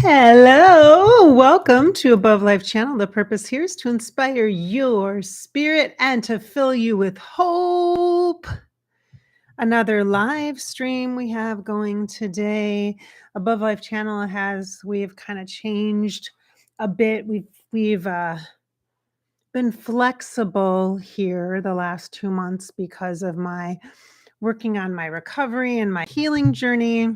Hello, welcome to Above Life Channel. The purpose here is to inspire your spirit and to fill you with hope. Another live stream we have going today. Above Life Channel we've kind of changed a bit. We've been flexible here the last 2 months because of my working on my recovery and my healing journey.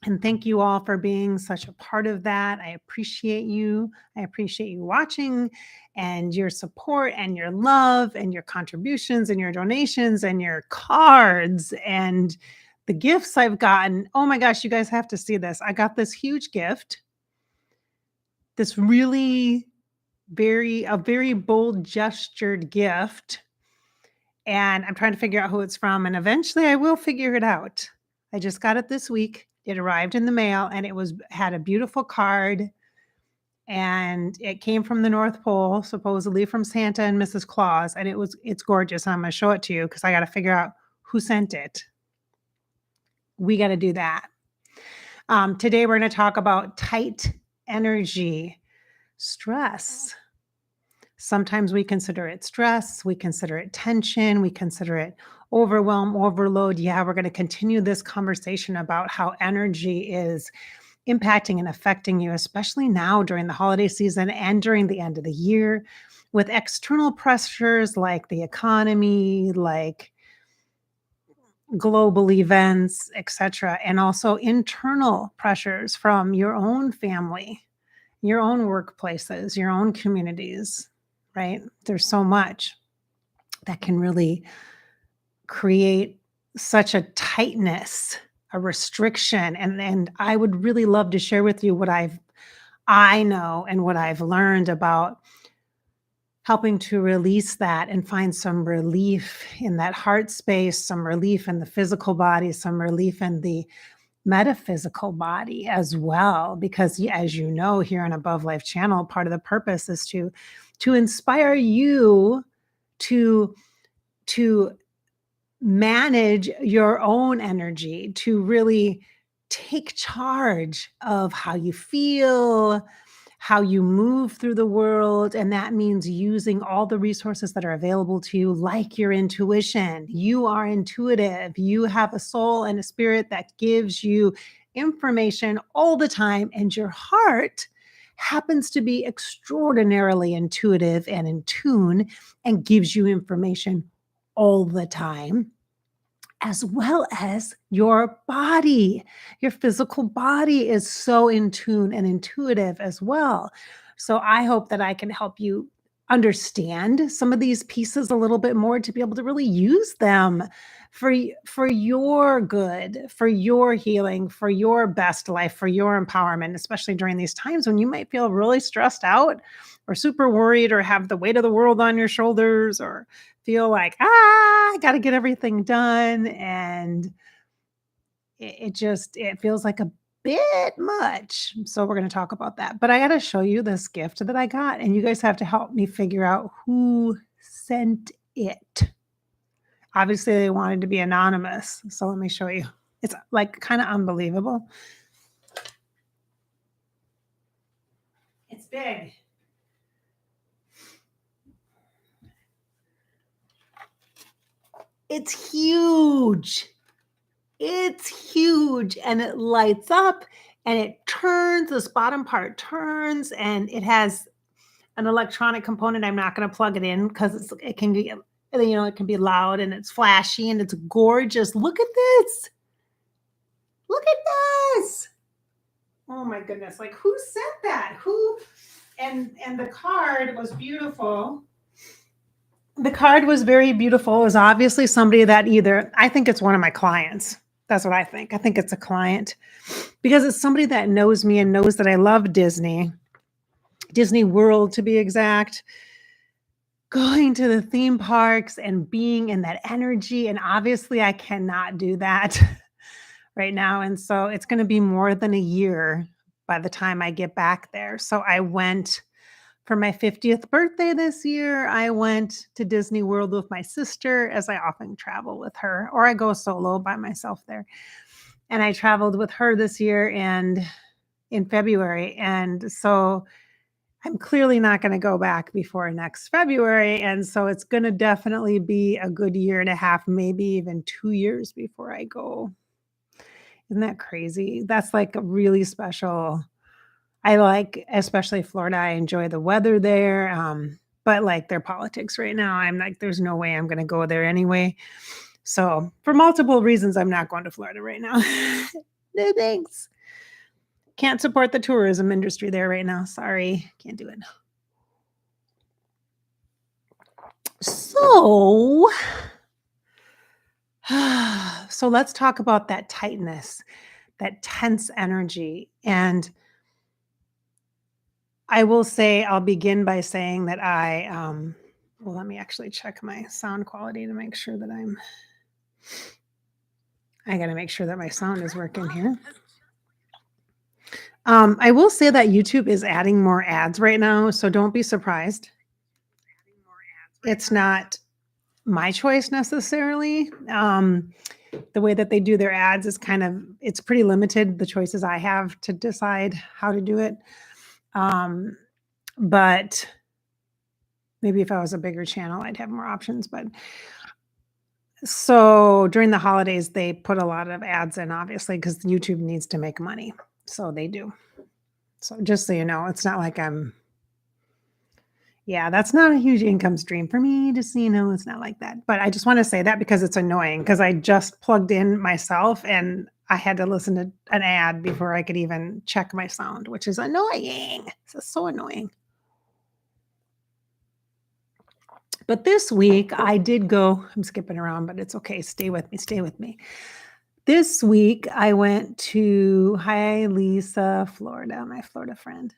And thank you all for being such a part of that. I appreciate you. I appreciate you watching and your support and your love and your contributions and your donations and your cards and the gifts I've gotten. Oh my gosh, you guys have to see this. I got this huge gift, this really very bold gestured gift. And I'm trying to figure out who it's from. And eventually I will figure it out. I just got it this week. It arrived in the mail and had a beautiful card, and it came from the North Pole, supposedly from Santa and Mrs. Claus. And it's gorgeous. I'm going to show it to you because I got to figure out who sent it. We got to do that. Today we're going to talk about tight energy, stress. Sometimes we consider it stress, we consider it tension, we consider it overwhelm, overload. Yeah, we're going to continue this conversation about how energy is impacting and affecting you, especially now during the holiday season and during the end of the year, with external pressures like the economy, like global events, etc., and also internal pressures from your own family, your own workplaces, your own communities. Right? There's so much that can really create such a tightness, a restriction. And I would really love to share with you what I know and what I've learned about helping to release that and find some relief in that heart space, some relief in the physical body, some relief in the metaphysical body as well. Because as you know, here on Above Life Channel, part of the purpose is to inspire you to manage your own energy, to really take charge of how you feel, how you move through the world. And that means using all the resources that are available to you, like your intuition. You are intuitive. You have a soul and a spirit that gives you information all the time, and your heart happens to be extraordinarily intuitive and in tune and gives you information all the time, as well as your body. Your physical body is so in tune and intuitive as well. So I hope that I can help you understand some of these pieces a little bit more to be able to really use them for your good, for your healing, for your best life, for your empowerment, especially during these times when you might feel really stressed out or super worried or have the weight of the world on your shoulders or feel like, I got to get everything done. And it feels like a bit much. So we're going to talk about that. But I got to show you this gift that I got, and you guys have to help me figure out who sent it. Obviously, they wanted to be anonymous. So let me show you. It's like kind of unbelievable. It's big. It's huge. It's huge, and it lights up and it turns. This bottom part turns, and it has an electronic component. I'm not going to plug it in because it can be, it can be loud and it's flashy and it's gorgeous. Look at this. Look at this. Oh my goodness. Like, who sent that? Who? And the card was beautiful. The card was very beautiful. It was obviously somebody that I think it's one of my clients. That's what I think. I think it's a client because it's somebody that knows me and knows that I love Disney World, to be exact, going to the theme parks and being in that energy. And obviously I cannot do that right now. And so it's going to be more than a year by the time I get back there. So I went for my 50th birthday this year. I went to Disney World with my sister, as I often travel with her, or I go solo by myself there. And I traveled with her this year, and in February. And so I'm clearly not going to go back before next February. And so it's going to definitely be a good year and a half, maybe even 2 years before I go. Isn't that crazy? That's like a really special. I like, especially Florida. I enjoy the weather there. But like their politics right now, I'm like, there's no way I'm going to go there anyway. So for multiple reasons, I'm not going to Florida right now. No thanks. Can't support the tourism industry there right now. Sorry, can't do it. So, so let's talk about that tightness, that tense energy. And I will say, I'll begin by saying that well, let me actually check my sound quality to make sure that I got to make sure that my sound is working here. I will say that YouTube is adding more ads right now, so don't be surprised. It's not my choice necessarily. The way that they do their ads is it's pretty limited, the choices I have to decide how to do it. But maybe if I was a bigger channel, I'd have more options. But so during the holidays, they put a lot of ads in, obviously, because YouTube needs to make money. So they do. So just so you know, it's not like that's not a huge income stream for me, just so you know, it's not like that. But I just want to say that because it's annoying, because I just plugged in myself and I had to listen to an ad before I could even check my sound, which is annoying. It's so annoying. But this week I did go, I'm skipping around, but it's okay. Stay with me. This week I went to, hi, Lisa, Florida, my Florida friend.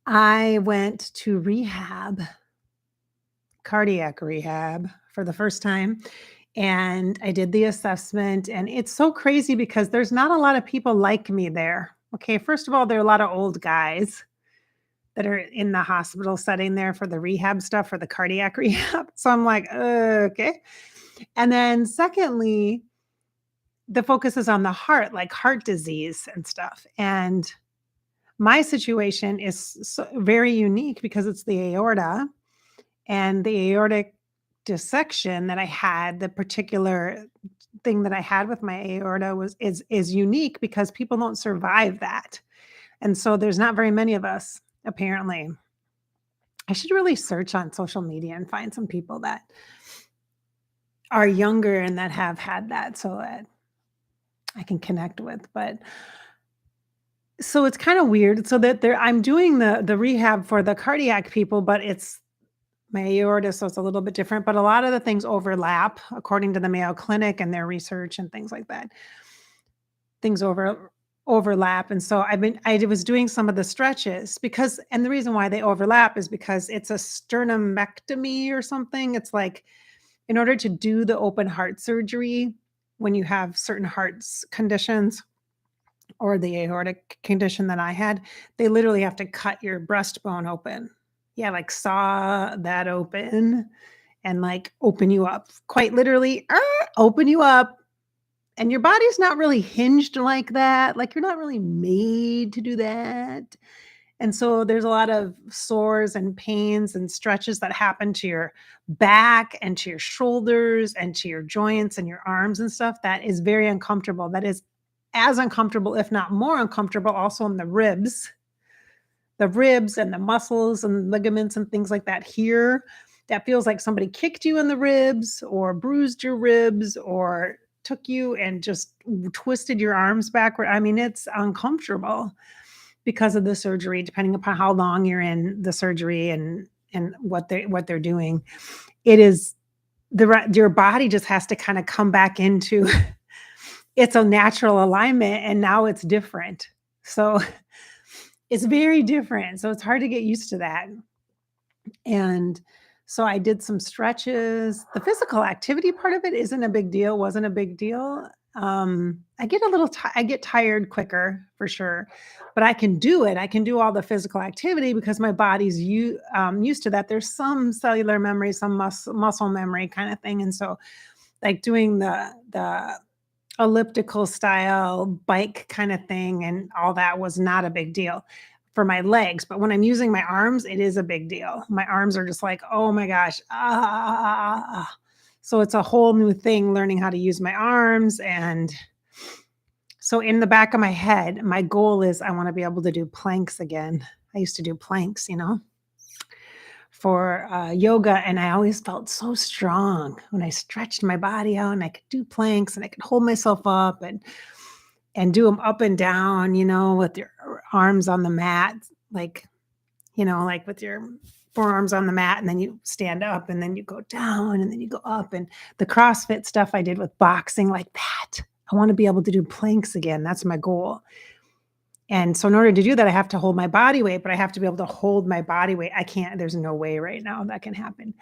I went to rehab, cardiac rehab, for the first time. And I did the assessment, and it's so crazy because there's not a lot of people like me there. Okay, first of all, there are a lot of old guys that are in the hospital setting there for the rehab stuff, for the cardiac rehab. So I'm like, okay. And then secondly, the focus is on the heart, like heart disease and stuff. And my situation is very unique because it's the aorta, and the aortic dissection that I had, the particular thing that I had with my aorta is unique because people don't survive that. And so there's not very many of us, apparently. I should really search on social media and find some people that are younger and that have had that so that I can connect with. But so it's kind of weird. So that I'm doing the rehab for the cardiac people, but it's my aorta, so it's a little bit different. But a lot of the things overlap according to the Mayo Clinic and their research and things like that. Things overlap. And so I was doing some of the stretches and the reason why they overlap is because it's a sternomectomy or something. It's like, in order to do the open heart surgery, when you have certain heart conditions or the aortic condition that I had, they literally have to cut your breastbone open. Yeah, like saw that open and like open you up, quite literally open you up. And your body's not really hinged like that. Like you're not really made to do that. And so there's a lot of sores and pains and stretches that happen to your back and to your shoulders and to your joints and your arms and stuff that is very uncomfortable. That is as uncomfortable, if not more uncomfortable, also in the ribs and the muscles and ligaments and things like that here. That feels like somebody kicked you in the ribs or bruised your ribs or took you and just twisted your arms backward. I mean, it's uncomfortable because of the surgery, depending upon how long you're in the surgery and what they're doing. It is your body just has to kind of come back into it's a natural alignment, and now it's different. So it's very different. So it's hard to get used to that. And so I did some stretches. The physical activity part of it wasn't a big deal. I get I get tired quicker for sure, but I can do it. I can do all the physical activity because my body's used to that. There's some cellular memory, some muscle memory kind of thing. And so like doing the elliptical style bike kind of thing, and all that was not a big deal for my legs. But when I'm using my arms, it is a big deal. My arms are just like, oh my gosh. So it's a whole new thing learning how to use my arms. And so in the back of my head, my goal is I want to be able to do planks again. I used to do planks, for yoga, and I always felt so strong when I stretched my body out and I could do planks and I could hold myself up and do them up and down, with your arms on the mat, like, like with your forearms on the mat, and then you stand up and then you go down and then you go up. And the CrossFit stuff I did with boxing, like that. I want to be able to do planks again. That's my goal. And so in order to do that, I have to hold my body weight, but I have to be able to hold my body weight. I can't, there's no way right now that can happen.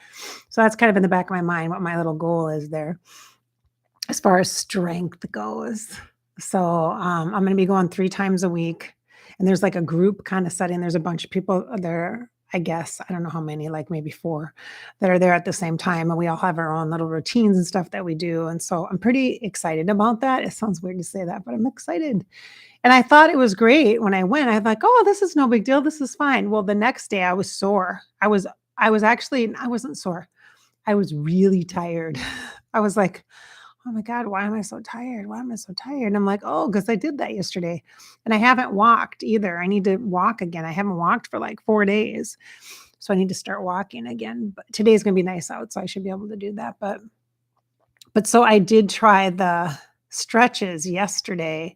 So that's kind of in the back of my mind, what my little goal is there as far as strength goes. So I'm going to be going 3 times a week, and there's like a group kind of setting. There's a bunch of people there, I guess. I don't know how many, like maybe 4 that are there at the same time. And we all have our own little routines and stuff that we do. And so I'm pretty excited about that. It sounds weird to say that, but I'm excited. And I thought it was great when I went. I was like, oh, this is no big deal. This is fine. Well, the next day I was sore. I wasn't sore. I was really tired. I was like, oh my God, why am I so tired? Why am I so tired? And I'm like, oh, because I did that yesterday. And I haven't walked either. I need to walk again. I haven't walked for like 4 days. So I need to start walking again. But today's going to be nice out, so I should be able to do that. But so I did try the stretches yesterday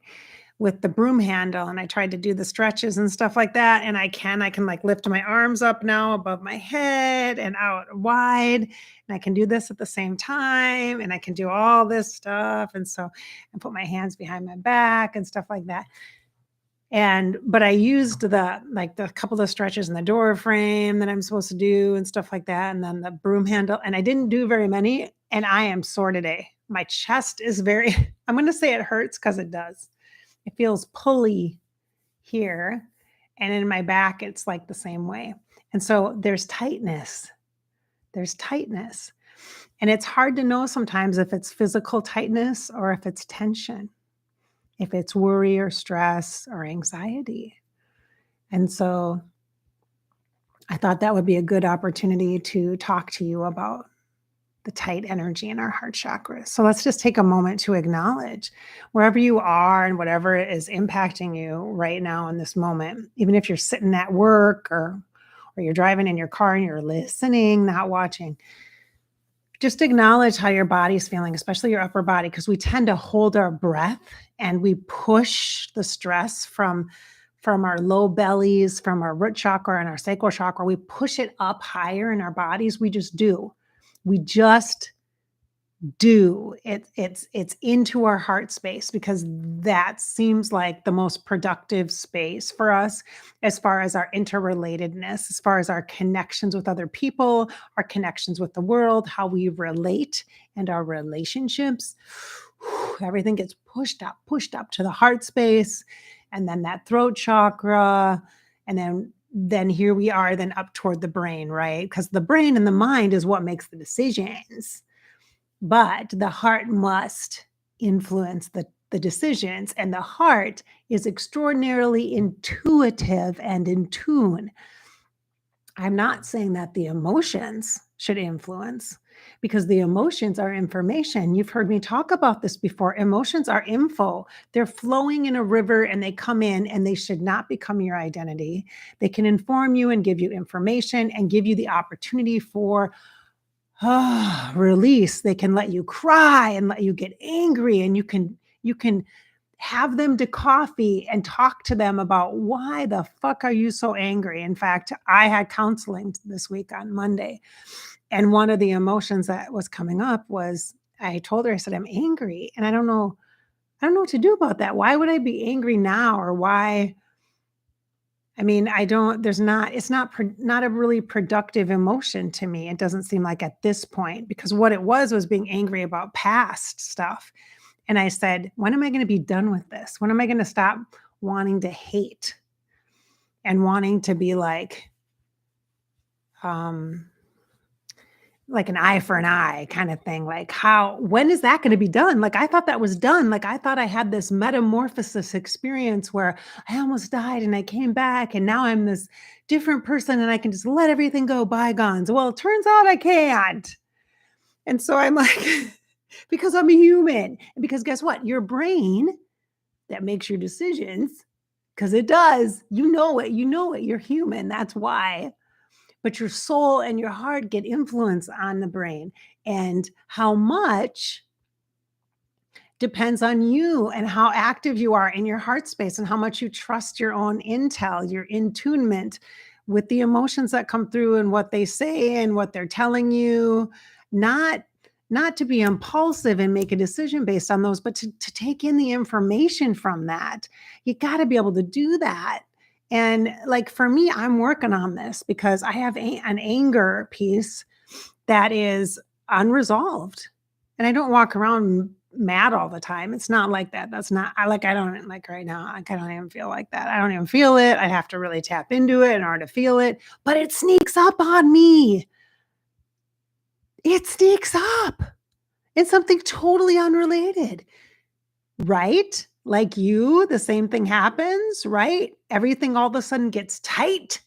with the broom handle, and I tried to do the stretches and stuff like that. And I can like lift my arms up now above my head and out wide. And I can do this at the same time. And I can do all this stuff. And put my hands behind my back and stuff like that. But I used the couple of stretches in the door frame that I'm supposed to do and stuff like that. And then the broom handle, and I didn't do very many, and I am sore today. My chest is I'm going to say it hurts, because it does. It feels pulley here, and in my back, it's like the same way. And so there's tightness. And it's hard to know sometimes if it's physical tightness or if it's tension, if it's worry or stress or anxiety. And so I thought that would be a good opportunity to talk to you about the tight energy in our heart chakra. So let's just take a moment to acknowledge wherever you are and whatever is impacting you right now in this moment. Even if you're sitting at work or you're driving in your car and you're listening, not watching, just acknowledge how your body's feeling, especially your upper body, because we tend to hold our breath and we push the stress from our low bellies, from our root chakra and our sacral chakra. We push it up higher in our bodies. We just do. We just do. It's into our heart space, because that seems like the most productive space for us as far as our interrelatedness, as far as our connections with other people, our connections with the world, how we relate, and our relationships. Everything gets pushed up to the heart space, and then that throat chakra, and then here we are, then up toward the brain, right? Because the brain and the mind is what makes the decisions, but the heart must influence the decisions, and the heart is extraordinarily intuitive and in tune. I'm not saying that the emotions should influence, because the emotions are information. You've heard me talk about this before. Emotions are info. They're flowing in a river, and they come in, and they should not become your identity. They can inform you and give you information and give you the opportunity for release. They can let you cry and let you get angry, and you can have them to coffee and talk to them about why the fuck are you so angry. In fact, I had counseling this week on Monday, and one of the emotions that was coming up was, I told her, I said, I'm angry, and I don't know what to do about that. Why would I be angry now? Or why? I mean, it's not a really productive emotion to me. It doesn't seem like at this point, because what it was being angry about past stuff. And I said, when am I going to be done with this? When am I going to stop wanting to hate and wanting to be like like an eye for an eye kind of thing. Like when is that going to be done? Like I thought that was done. Like I thought I had this metamorphosis experience where I almost died and I came back and now I'm this different person and I can just let everything go, bygones. Well, it turns out I can't. And so I'm like, because I'm a human. And because guess what? Your brain that makes your decisions, because it does, you know it, you're human. That's why. But your soul and your heart get influence on the brain. And how much depends on you and how active you are in your heart space and how much you trust your own intel, your intunement with the emotions that come through and what they say and what they're telling you. Not to be impulsive and make a decision based on those, but to take in the information from that. You got to be able to do that. And like for me, I'm working on this because I have an anger piece that is unresolved. And I don't walk around mad all the time. It's not like that. I don't like right now. I don't even feel like that. I don't even feel it. I have to really tap into it in order to feel it, but it sneaks up on me. It sneaks up. It's something totally unrelated, right? Like you, the same thing happens, right? Everything all of a sudden gets tight,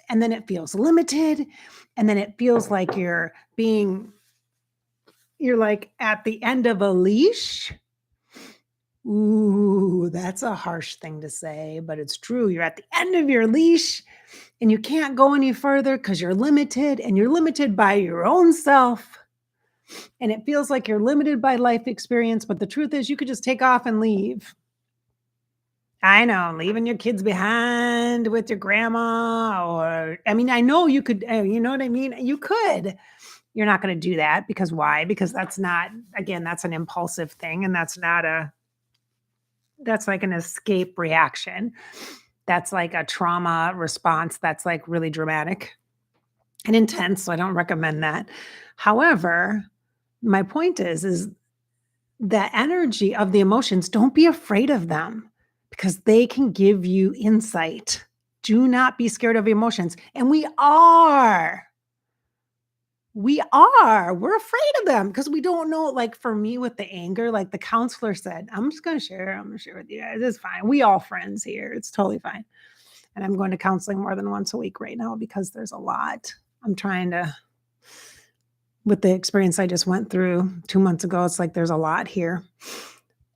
and then it feels limited. And then it feels like you're like at the end of a leash. Ooh, that's a harsh thing to say, but it's true. You're at the end of your leash and you can't go any further because you're limited and you're limited by your own self. And it feels like you're limited by life experience, but the truth is you could just take off and leave. I know, leaving your kids behind with your grandma, or, I mean, I know you could, you know what I mean? You could. You're not going to do that because why? Because that's not, again, that's an impulsive thing. And that's like an escape reaction. That's like a trauma response. That's like really dramatic and intense. So I don't recommend that. However, my point is the energy of the emotions, don't be afraid of them because they can give you insight. Do not be scared of emotions. And we're afraid of them because we don't know. Like for me with the anger, like the counselor said, I'm going to share with you guys. It's fine. We all friends here. It's totally fine. And I'm going to counseling more than once a week right now because there's a lot. I'm trying to, with the experience I just went through 2 months ago, it's like there's a lot here.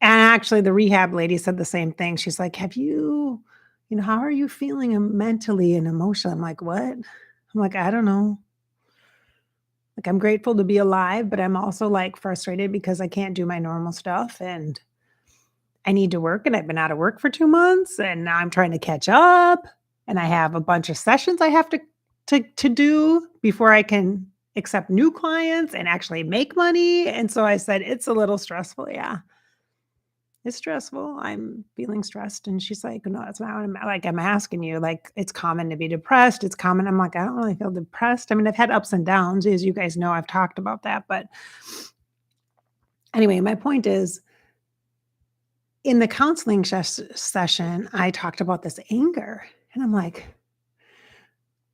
And actually the rehab lady said the same thing. She's like, have you know, how are you feeling mentally and emotionally? I'm like, what? I'm like, I don't know. Like, I'm grateful to be alive, but I'm also like frustrated because I can't do my normal stuff and I need to work and I've been out of work for 2 months and now I'm trying to catch up and I have a bunch of sessions I have to do before I can accept new clients and actually make money. And so I said, it's a little stressful. Yeah. It's stressful. I'm feeling stressed. And she's like, no, that's not what I'm asking you. Like, it's common to be depressed. It's common. I'm like, I don't really feel depressed. I mean, I've had ups and downs, as you guys know, I've talked about that. But anyway, my point is in the counseling session, I talked about this anger and I'm like,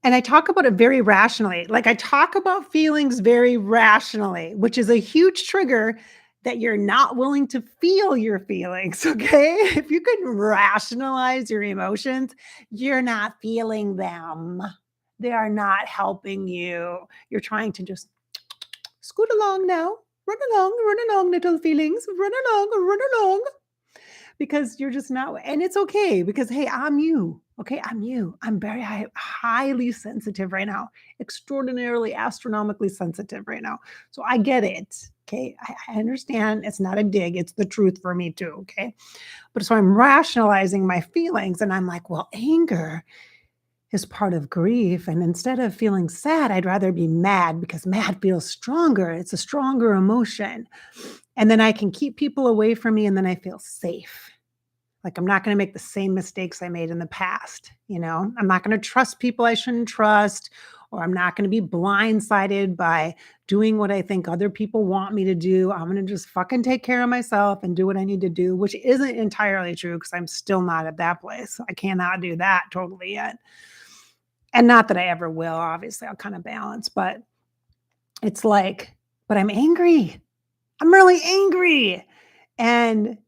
and I talk about it very rationally. Like I talk about feelings very rationally, which is a huge trigger that you're not willing to feel your feelings, okay? If you can rationalize your emotions, you're not feeling them. They are not helping you. You're trying to just scoot along now. Run along, little feelings. Run along. Because you're just not, and it's okay because, hey, I'm you. Okay, I'm you. I'm very highly sensitive right now, extraordinarily, astronomically sensitive right now. So I get it. Okay, I understand it's not a dig, it's the truth for me too. Okay, but so I'm rationalizing my feelings and I'm like, well, anger is part of grief. And instead of feeling sad, I'd rather be mad because mad feels stronger. It's a stronger emotion. And then I can keep people away from me and then I feel safe. Like I'm not going to make the same mistakes I made in the past. You know, I'm not going to trust people I shouldn't trust, or I'm not going to be blindsided by doing what I think other people want me to do. I'm going to just fucking take care of myself and do what I need to do, which isn't entirely true because I'm still not at that place. I cannot do that totally yet. And not that I ever will, obviously I'll kind of balance, but it's like, but I'm angry. I'm really angry. And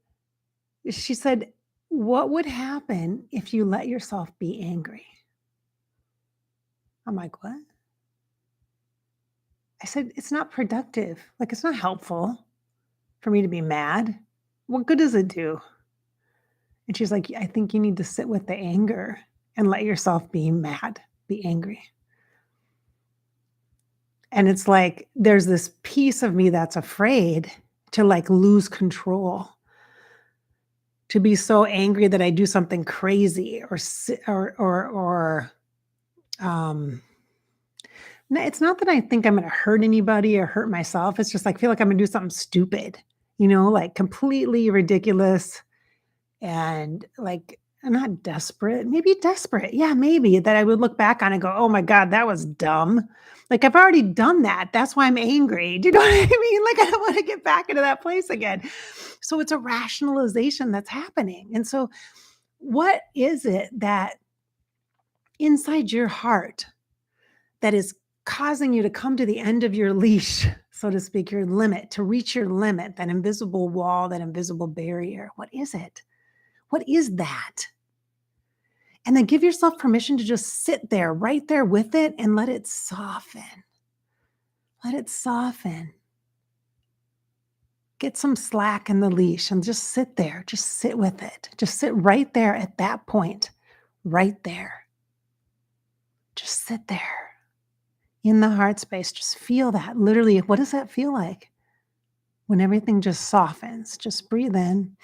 she said, what would happen if you let yourself be angry? I'm like, what? I said, it's not productive. Like, it's not helpful for me to be mad. What good does it do? And she's like, I think you need to sit with the anger and let yourself be mad, be angry. And it's like, there's this piece of me that's afraid to like lose control, to be so angry that I do something crazy or no, it's not that I think I'm gonna hurt anybody or hurt myself. It's just like, I feel like I'm gonna do something stupid, like completely ridiculous and like not desperate, maybe desperate. Yeah, maybe that I would look back on and go, oh my God, that was dumb. Like I've already done that. That's why I'm angry. Do you know what I mean? Like I don't want to get back into that place again. So it's a rationalization that's happening. And so, what is it that inside your heart that is causing you to come to the end of your leash, so to speak, your limit, to reach your limit, that invisible wall, that invisible barrier? What is it? What is that? And then give yourself permission to just sit there, right there with it, and let it soften. Let it soften. Get some slack in the leash and just sit there. Just sit with it. Just sit right there at that point, right there. Just sit there in the heart space. Just feel that. Literally, what does that feel like? When everything just softens, just breathe in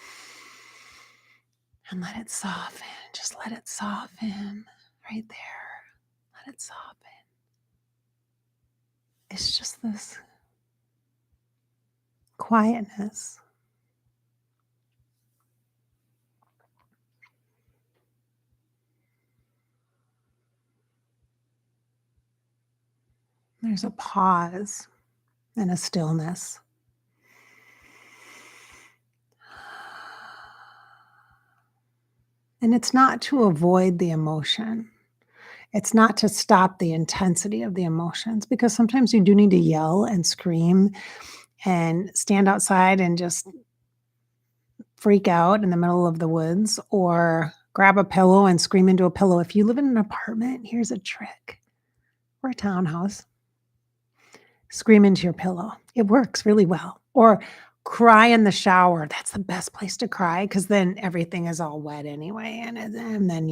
and let it soften. Just let it soften right there. Let it soften. It's just this quietness. There's a pause and a stillness. And it's not to avoid the emotion. It's not to stop the intensity of the emotions, because sometimes you do need to yell and scream and stand outside and just freak out in the middle of the woods, or grab a pillow and scream into a pillow. If you live in an apartment, here's a trick, or a townhouse. Scream into your pillow. It works really well. Or cry in the shower. That's the best place to cry, because then everything is all wet anyway. And then,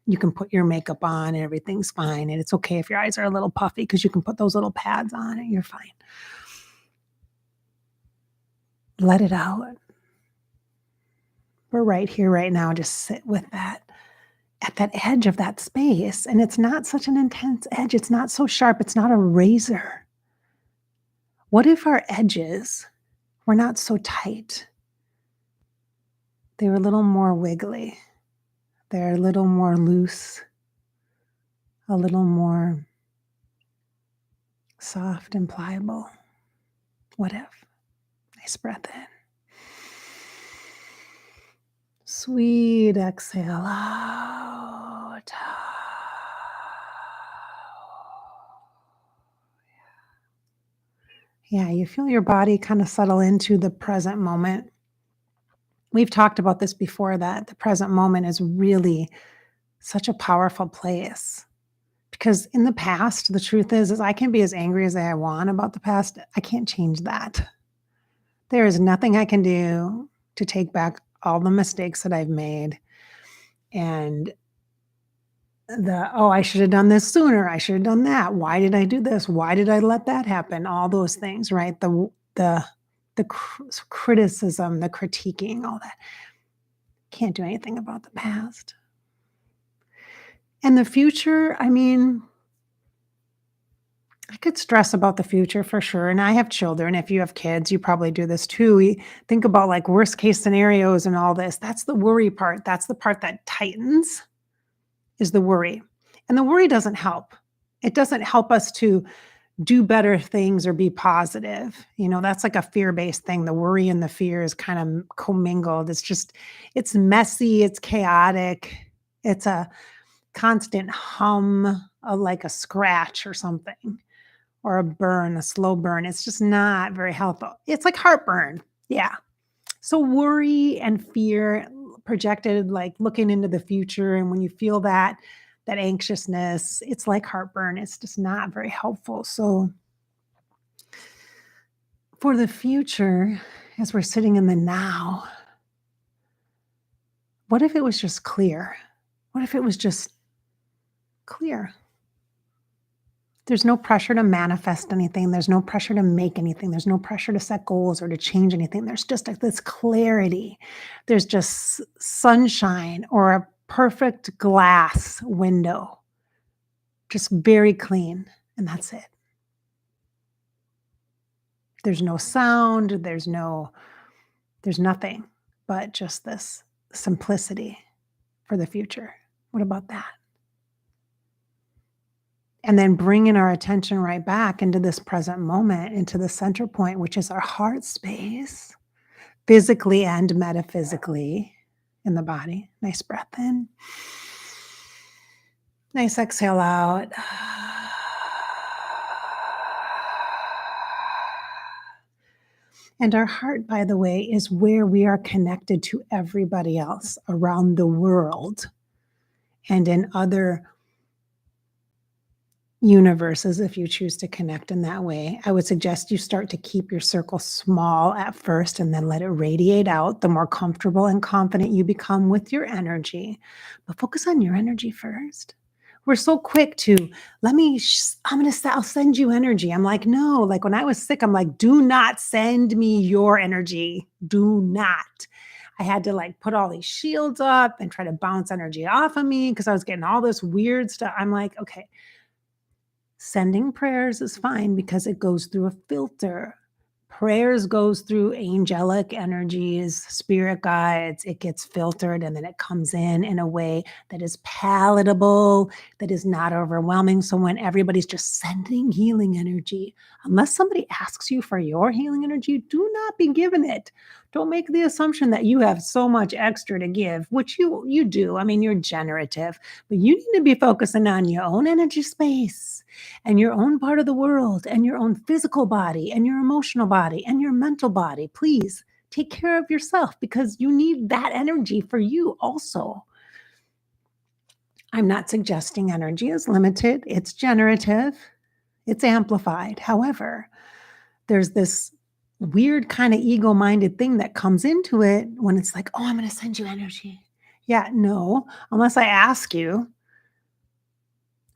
you can put your makeup on and everything's fine. And it's okay if your eyes are a little puffy, because you can put those little pads on and you're fine. Let it out. We're right here, right now. Just sit with that, at that edge of that space. And it's not such an intense edge. It's not so sharp. It's not a razor. What if our edges were not so tight? They were a little more wiggly. They're a little more loose, a little more soft and pliable. What if? Nice breath in. Sweet exhale out. Yeah, you feel your body kind of settle into the present moment. We've talked about this before, that the present moment is really such a powerful place. Because in the past, the truth is I can be as angry as I want about the past. I can't change that. There is nothing I can do to take back all the mistakes that I've made. And I should have done this sooner. I should have done that. Why did I do this? Why did I let that happen? All those things, right? The criticism, the critiquing, all that. Can't do anything about the past. And the future, I could stress about the future for sure. And I have children. If you have kids, you probably do this too. We think about like worst case scenarios and all this. That's the worry part. That's the part that tightens, is the worry. And the worry doesn't help. It doesn't help us to do better things or be positive. That's like a fear-based thing. The worry and the fear is kind of commingled. It's messy. It's chaotic. It's a constant hum of like a scratch or something. or a burn, a slow burn. It's just not very helpful. It's like heartburn. Yeah. So worry and fear projected, like looking into the future. And when you feel that anxiousness, it's like heartburn. It's just not very helpful. So for the future, as we're sitting in the now, what if it was just clear? What if it was just clear? There's no pressure to manifest anything. There's no pressure to make anything. There's no pressure to set goals or to change anything. There's just this clarity. There's just sunshine or a perfect glass window, just very clean. And that's it. There's no sound. There's nothing but just this simplicity for the future. What about that? And then bringing our attention right back into this present moment, into the center point, which is our heart space, physically and metaphysically in the body. Nice breath in. Nice exhale out. And our heart, by the way, is where we are connected to everybody else around the world and in other universes, if you choose to connect in that way. I would suggest you start to keep your circle small at first and then let it radiate out the more comfortable and confident you become with your energy. But focus on your energy first. We're so quick to, I'll send you energy. I'm like, no, like when I was sick, I'm like, do not send me your energy. Do not. I had to like put all these shields up and try to bounce energy off of me because I was getting all this weird stuff. I'm like, okay, sending prayers is fine because it goes through a filter. Prayers goes through angelic energies, spirit guides. It gets filtered and then it comes in a way that is palatable, that is not overwhelming. So when everybody's just sending healing energy, unless somebody asks you for your healing energy, do not be given it. Don't make the assumption that you have so much extra to give, which you do. I mean, you're generative, but you need to be focusing on your own energy space and your own part of the world and your own physical body and your emotional body and your mental body. Please take care of yourself because you need that energy for you also. I'm not suggesting energy is limited. It's generative. It's amplified. However, there's this weird kind of ego-minded thing that comes into it when it's like, oh, I'm going to send you energy. Yeah, no, unless I ask you,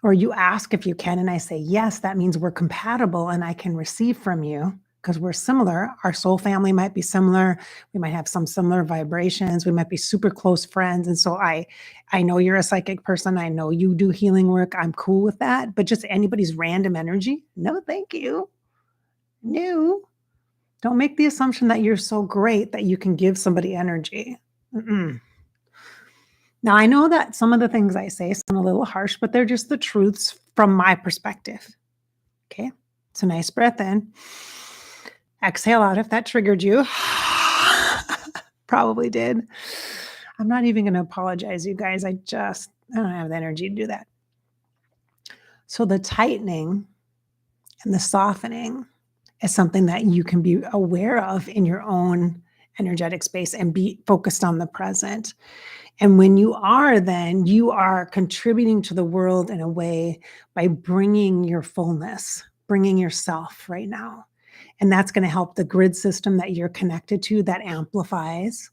or you ask if you can, and I say, yes, that means we're compatible and I can receive from you because we're similar. Our soul family might be similar. We might have some similar vibrations. We might be super close friends. And so I know you're a psychic person. I know you do healing work. I'm cool with that. But just anybody's random energy? No, thank you. No. Don't make the assumption that you're so great that you can give somebody energy. Mm-mm. Now, I know that some of the things I say sound a little harsh, but they're just the truths from my perspective. Okay. So nice breath in. Exhale out if that triggered you. Probably did. I'm not even going to apologize, you guys. I don't have the energy to do that. So the tightening and the softening is something that you can be aware of in your own energetic space and be focused on the present. And when you are, then you are contributing to the world in a way by bringing your fullness, bringing yourself right now. And that's going to help the grid system that you're connected to that amplifies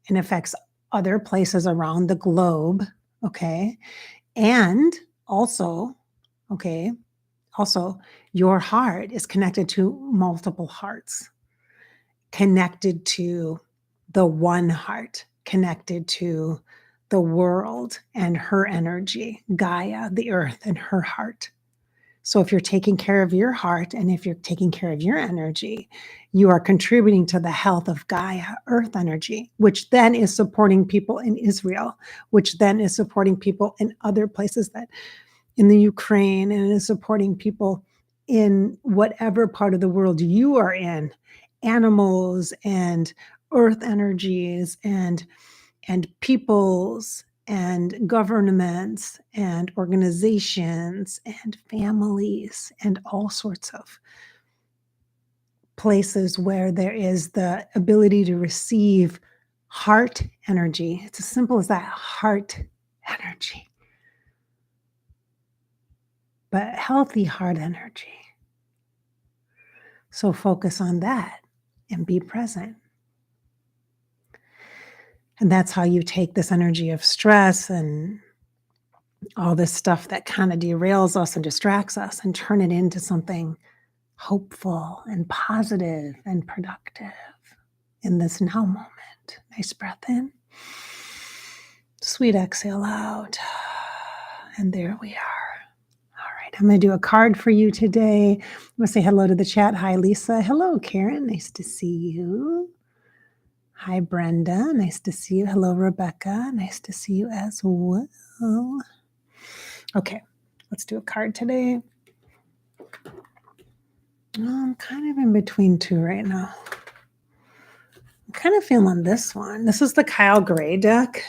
and affects other places around the globe. Okay. And also, your heart is connected to multiple hearts, connected to the one heart, connected to the world and her energy, Gaia, the earth, and her heart. So if you're taking care of your heart and if you're taking care of your energy, you are contributing to the health of Gaia, earth energy, which then is supporting people in Israel, which then is supporting people in other places that in the Ukraine, and is supporting people in whatever part of the world you are in, animals and earth energies and peoples and governments and organizations and families and all sorts of places where there is the ability to receive heart energy. It's as simple as that, heart energy, but healthy heart energy. So focus on that and be present. And that's how you take this energy of stress and all this stuff that kind of derails us and distracts us and turn it into something hopeful and positive and productive in this now moment. Nice breath in. Sweet exhale out. And there we are. All right. I'm going to do a card for you today. I'm going to say hello to the chat. Hi, Lisa. Hello, Karen. Nice to see you. Hi, Brenda. Nice to see you. Hello, Rebecca. Nice to see you as well. Okay. Let's do a card today. I'm kind of in between two right now. I'm kind of feeling this one. This is the Kyle Gray deck.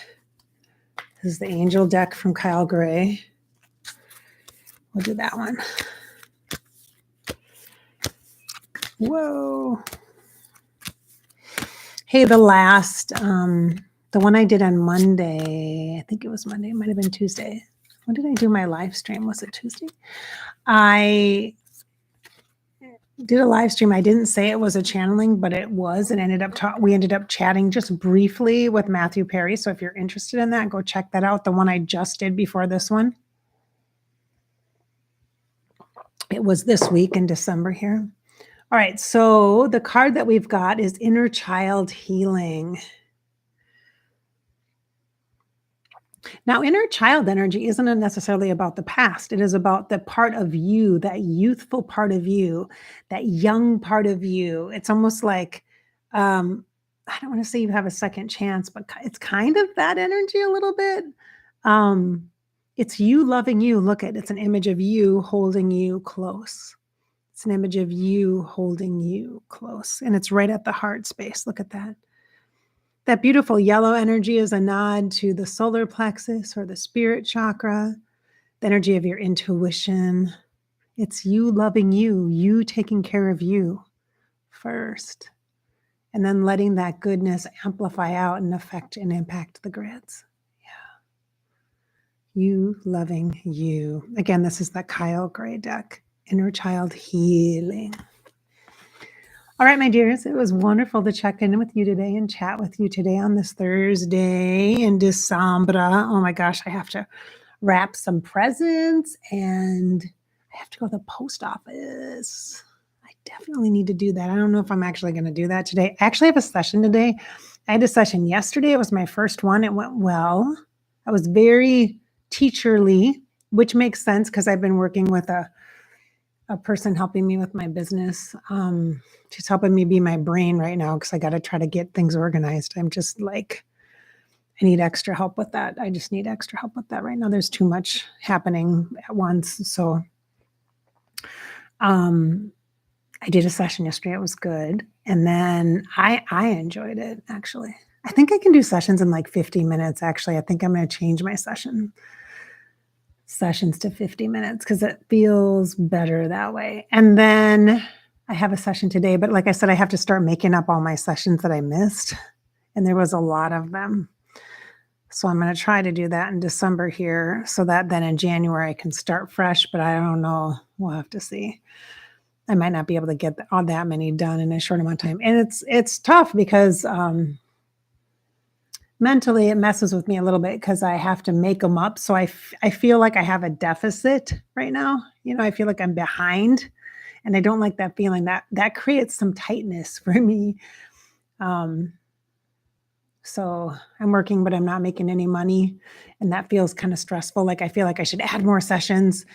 This is the angel deck from Kyle Gray. We'll do that one. Whoa. Hey, the last, the one I did on Monday, I think it was Monday, it might have been Tuesday. When did I do my live stream? Was it Tuesday? I did a live stream. I didn't say it was a channeling, but it was. And we ended up chatting just briefly with Matthew Perry. So if you're interested in that, go check that out. The one I just did before this one. It was this week in December here. All right. So the card that we've got is Inner Child Healing. Now, inner child energy isn't necessarily about the past. It is about the part of you, that youthful part of you, that young part of you. It's almost like, I don't want to say you have a second chance, but it's kind of that energy a little bit. It's you loving you. Look it's an image of you holding you close. It's an image of you holding you close. And it's right at the heart space. Look at that. That beautiful yellow energy is a nod to the solar plexus or the spirit chakra, the energy of your intuition. It's you loving you, you taking care of you first, and then letting that goodness amplify out and affect and impact the grids. Yeah. You loving you. Again, this is that Kyle Gray deck, Inner Child Healing. All right, my dears, it was wonderful to check in with you today and chat with you today on this Thursday in December. Oh my gosh, I have to wrap some presents and I have to go to the post office. I definitely need to do that. I don't know if I'm actually going to do that today. I actually have a session today. I had a session yesterday. It was my first one. It went well. I was very teacherly, which makes sense because I've been working with a person helping me with my business. She's helping me be my brain right now because I got to try to get things organized. I'm just like, I need extra help with that. I just need extra help with that right now. There's too much happening at once. So I did a session yesterday. It was good. And then I enjoyed it, actually. I think I can do sessions in like 50 minutes, actually. I think I'm going to change my sessions to 50 minutes because it feels better that way. And then I have a session today, but like I said, I have to start making up all my sessions that I missed. And there was a lot of them. So I'm going to try to do that in December here so that then in January I can start fresh, but I don't know. We'll have to see. I might not be able to get all that many done in a short amount of time. And it's tough because mentally it messes with me a little bit because I have to make them up. So I feel like I have a deficit right now. I feel like I'm behind and I don't like that feeling. That creates some tightness for me. So I'm working, but I'm not making any money. And that feels kind of stressful. Like I feel like I should add more sessions,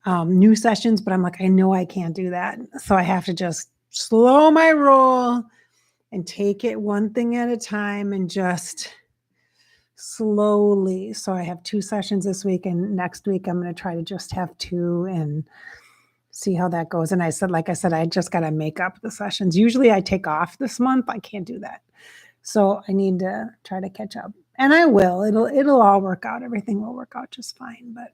new sessions, but I'm like, I know I can't do that. So I have to just slow my roll and take it one thing at a time and just slowly. So I have 2 sessions this week and next week I'm going to try to just have 2 and see how that goes. And like I said, I just got to make up the sessions. Usually I take off this month. I can't do that. So I need to try to catch up. And I will. It'll all work out. Everything will work out just fine. But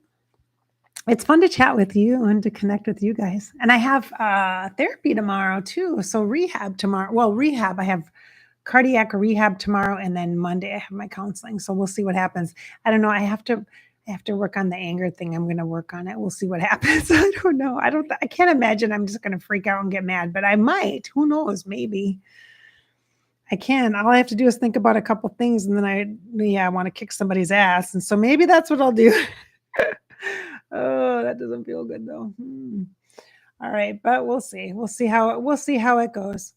it's fun to chat with you and to connect with you guys. And I have therapy tomorrow too. So rehab tomorrow. Well, rehab, I have cardiac rehab tomorrow, and then Monday I have my counseling. So we'll see what happens. I don't know. I have to work on the anger thing. I'm going to work on it. We'll see what happens. I don't know. I can't imagine I'm just going to freak out and get mad, but I might. Who knows? Maybe I can. All I have to do is think about a couple things, and then I want to kick somebody's ass. And so maybe that's what I'll do. Oh, that doesn't feel good though. All right, but we'll see. We'll see how it goes.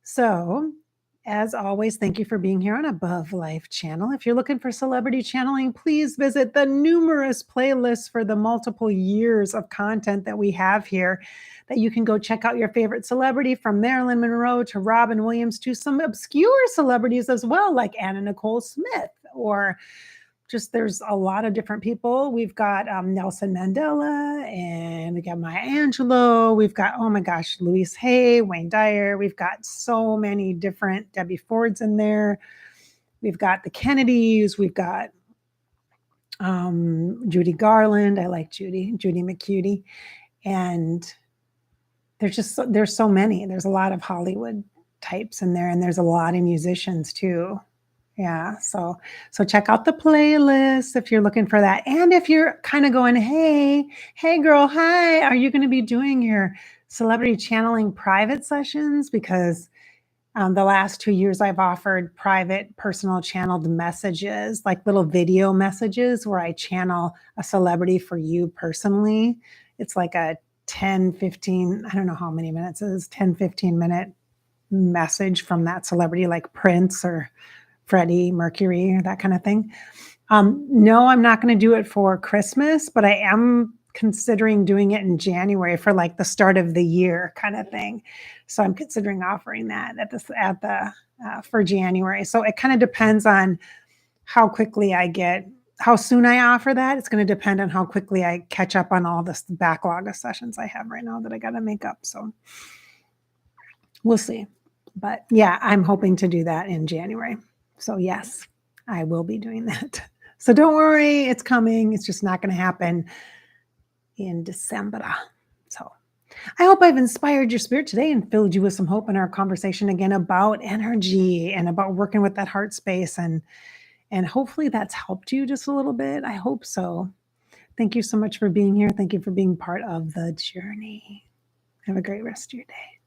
So, as always, thank you for being here on Above Life channel. If you're looking for celebrity channeling, please visit the numerous playlists for the multiple years of content that we have here that you can go check out your favorite celebrity, from Marilyn Monroe to Robin Williams to some obscure celebrities as well, like Anna Nicole Smith, or just there's a lot of different people. We've got Nelson Mandela, and we got Maya Angelou. We've got, oh my gosh, Louise Hay, Wayne Dyer. We've got so many different Debbie Fords in there. We've got the Kennedys. We've got Judy Garland. I like Judy McCutie. And there's so many. There's a lot of Hollywood types in there, and there's a lot of musicians too. Yeah, so check out the playlist if you're looking for that. And if you're kind of going, hey girl, hi, are you going to be doing your celebrity channeling private sessions? Because the last 2 years I've offered private personal channeled messages, like little video messages where I channel a celebrity for you personally. It's like a 10, 15, I don't know how many minutes it is, 10, 15 minute message from that celebrity, like Prince or Freddie Mercury, or that kind of thing. No, I'm not going to do it for Christmas, but I am considering doing it in January for like the start of the year kind of thing. So I'm considering offering that for January. So it kind of depends on how soon I offer that. It's going to depend on how quickly I catch up on all this backlog of sessions I have right now that I got to make up. So we'll see. But yeah, I'm hoping to do that in January. So yes, I will be doing that. So don't worry, it's coming. It's just not going to happen in December. So I hope I've inspired your spirit today and filled you with some hope in our conversation again about energy and about working with that heart space. And hopefully that's helped you just a little bit. I hope so. Thank you so much for being here. Thank you for being part of the journey. Have a great rest of your day.